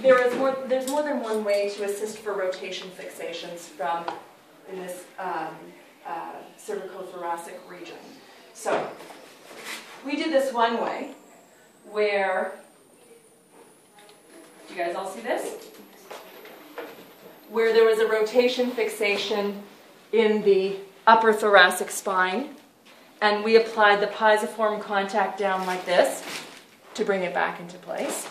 there's more than one way to assist for rotation fixations in this cervicothoracic region. So we did this one way where, do you guys all see this? Where there was a rotation fixation in the upper thoracic spine, and we applied the pisiform contact down like this to bring it back into place.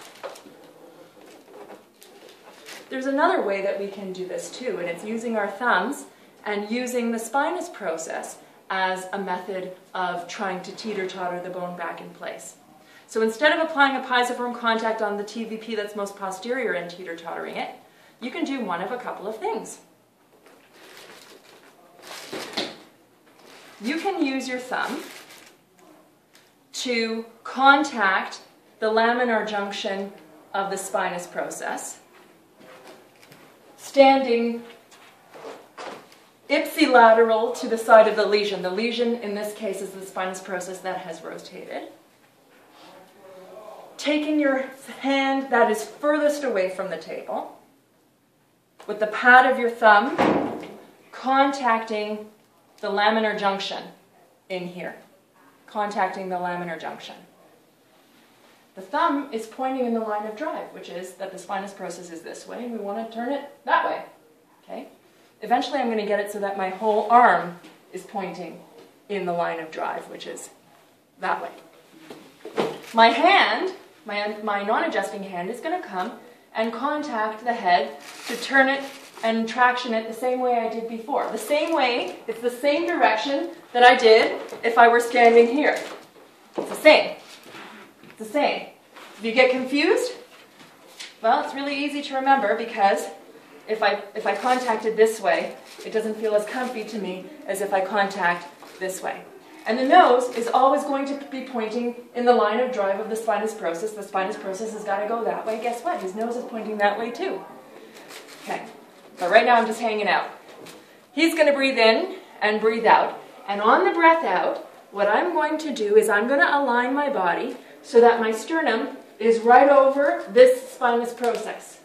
There's another way that we can do this too, and it's using our thumbs and using the spinous process as a method of trying to teeter-totter the bone back in place. So instead of applying a pisiform contact on the TVP that's most posterior and teeter-tottering it, you can do one of a couple of things. You can use your thumb to contact the laminar junction of the spinous process, standing ipsilateral to the side of the lesion. The lesion, in this case, is the spinous process that has rotated. Taking your hand that is furthest away from the table, with the pad of your thumb contacting the laminar junction in here, contacting the laminar junction. The thumb is pointing in the line of drive, which is that the spinous process is this way, and we want to turn it that way. Okay? Eventually I'm going to get it so that my whole arm is pointing in the line of drive, which is that way. My hand, my non-adjusting hand, is going to come and contact the head to turn it and traction it the same way I did before. The same way, it's the same direction that I did if I were standing here. It's the same. It's the same. If you get confused, well, it's really easy to remember because if I contact it this way, it doesn't feel as comfy to me as if I contact this way. And the nose is always going to be pointing in the line of drive of the spinous process. The spinous process has got to go that way. Guess what? His nose is pointing that way too. Okay. But right now I'm just hanging out. He's going to breathe in and breathe out. And on the breath out, what I'm going to do is I'm going to align my body so that my sternum is right over this spinous process.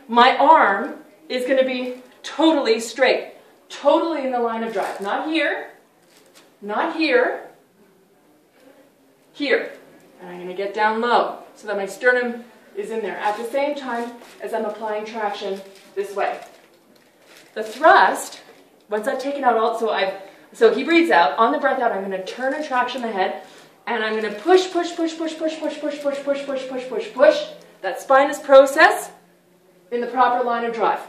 My arm is going to be totally straight, totally in the line of drive. Not here, not here, here. And I'm going to get down low so that my sternum is in there at the same time as I'm applying traction this way. The thrust, once I've taken out so he breathes out. On the breath out, I'm going to turn and traction the head, and I'm going to push that spinous process in the proper line of drive.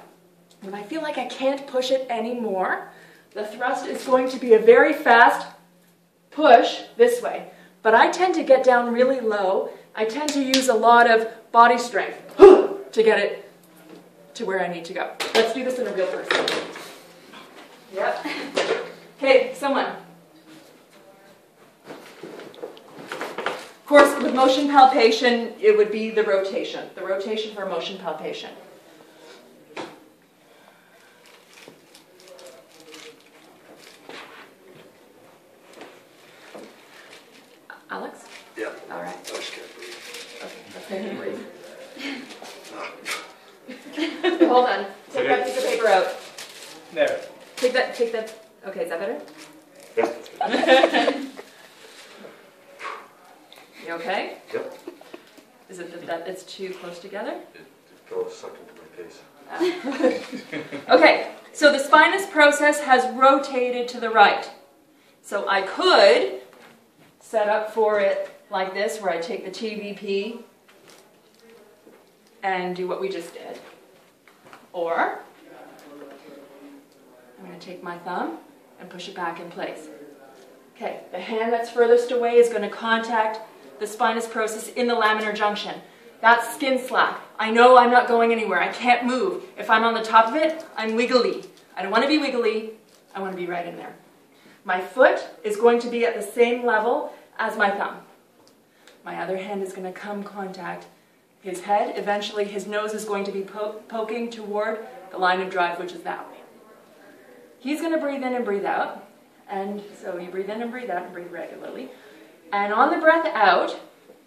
When I feel like I can't push it anymore, the thrust is going to be a very fast push this way. But I tend to get down really low. I tend to use a lot of body strength to get it to where I need to go. Let's do this in a real person. Yep. Okay, someone. Of course, with motion palpation, it would be the rotation for motion palpation. Alex? Yeah. All right. I just can't breathe. Okay, let's make him breathe. Hold on. Take that piece of paper out. There. Take that. Okay, is that better? Yeah. You okay? Yep. Is it that it's too close together? It goes sucked into my face. Okay, so the spinous process has rotated to the right. So I could set up for it like this, where I take the TVP and do what we just did. Or I'm going to take my thumb and push it back in place. Okay, the hand that's furthest away is going to contact the spinous process in the laminar junction. That's skin slack. I know I'm not going anywhere. I can't move. If I'm on the top of it, I'm wiggly. I don't want to be wiggly. I want to be right in there. My foot is going to be at the same level as my thumb. My other hand is going to come contact his head. Eventually his nose is going to be poking toward the line of drive, which is that way. He's going to breathe in and breathe out. And so you breathe in and breathe out and breathe regularly. And on the breath out,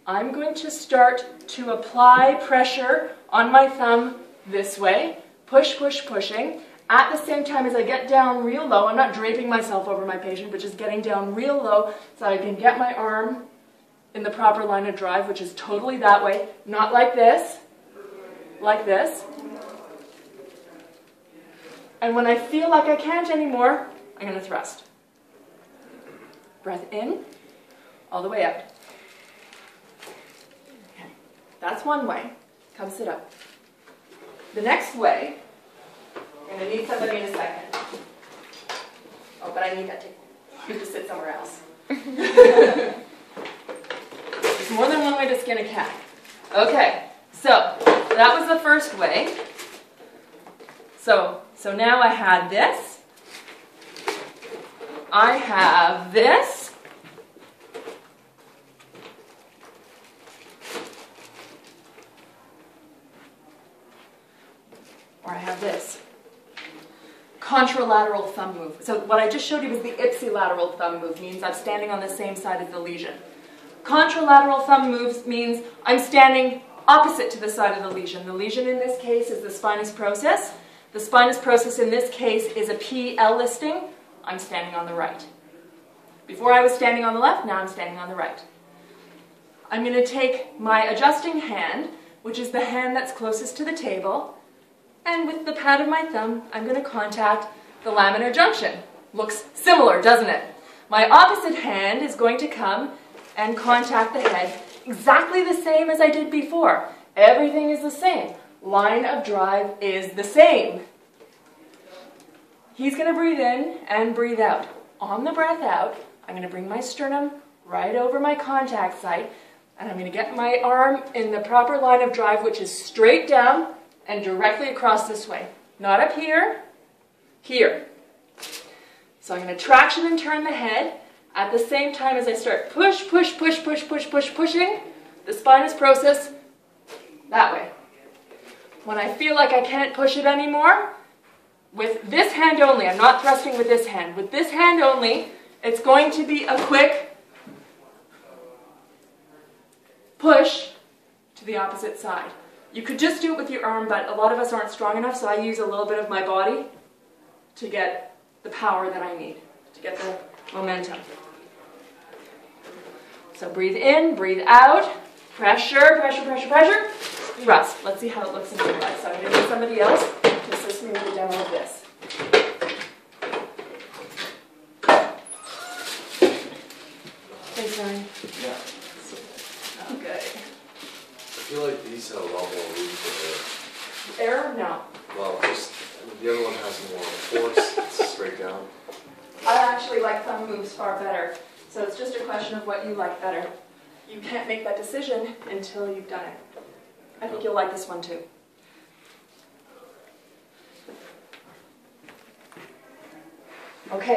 I'm going to start to apply pressure on my thumb this way, push, push, pushing. At the same time as I get down real low, I'm not draping myself over my patient, but just getting down real low so I can get my arm in the proper line of drive, which is totally that way, not like this, like this. And when I feel like I can't anymore, I'm going to thrust. Breath in, all the way out. Okay, that's one way. Come sit up. The next way, I'm going to need somebody in a second. Oh, but I need that too. You have to sit somewhere else. There's more than one way to skin a cat. Okay, so that was the first way. So now I had this. I have this. Or I have this. Contralateral thumb move. So what I just showed you was the ipsilateral thumb move, means I'm standing on the same side as the lesion. Contralateral thumb moves means I'm standing opposite to the side of the lesion. The lesion in this case is the spinous process. The spinous process in this case is a PL listing. I'm standing on the right. Before I was standing on the left, now I'm standing on the right. I'm going to take my adjusting hand, which is the hand that's closest to the table, and with the pad of my thumb, I'm going to contact the laminar junction. Looks similar, doesn't it? My opposite hand is going to come and contact the head exactly the same as I did before. Everything is the same. Line of drive is the same. He's going to breathe in and breathe out. On the breath out, I'm going to bring my sternum right over my contact site, and I'm going to get my arm in the proper line of drive, which is straight down and directly across this way. Not up here, here. So I'm going to traction and turn the head at the same time as I start push, push, push, push, push, push, pushing the spinous process that way. When I feel like I can't push it anymore, with this hand only, I'm not thrusting with this hand, with this hand only, it's going to be a quick push to the opposite side. You could just do it with your arm, but a lot of us aren't strong enough, so I use a little bit of my body to get the power that I need, to get the momentum. So breathe in, breathe out, pressure, pressure, pressure, pressure, thrust. Let's see how it looks in real life. So I'm going to need somebody else to assist me with the demo of this. Thanks, Ryan. Yeah. Okay. I feel like these have a lot more room for Error? No. well, just the other one has more force. It's straight down. I actually like thumb moves far better. So it's just a question of what you like better. You can't make that decision until you've done it. I think you'll like this one too. Okay.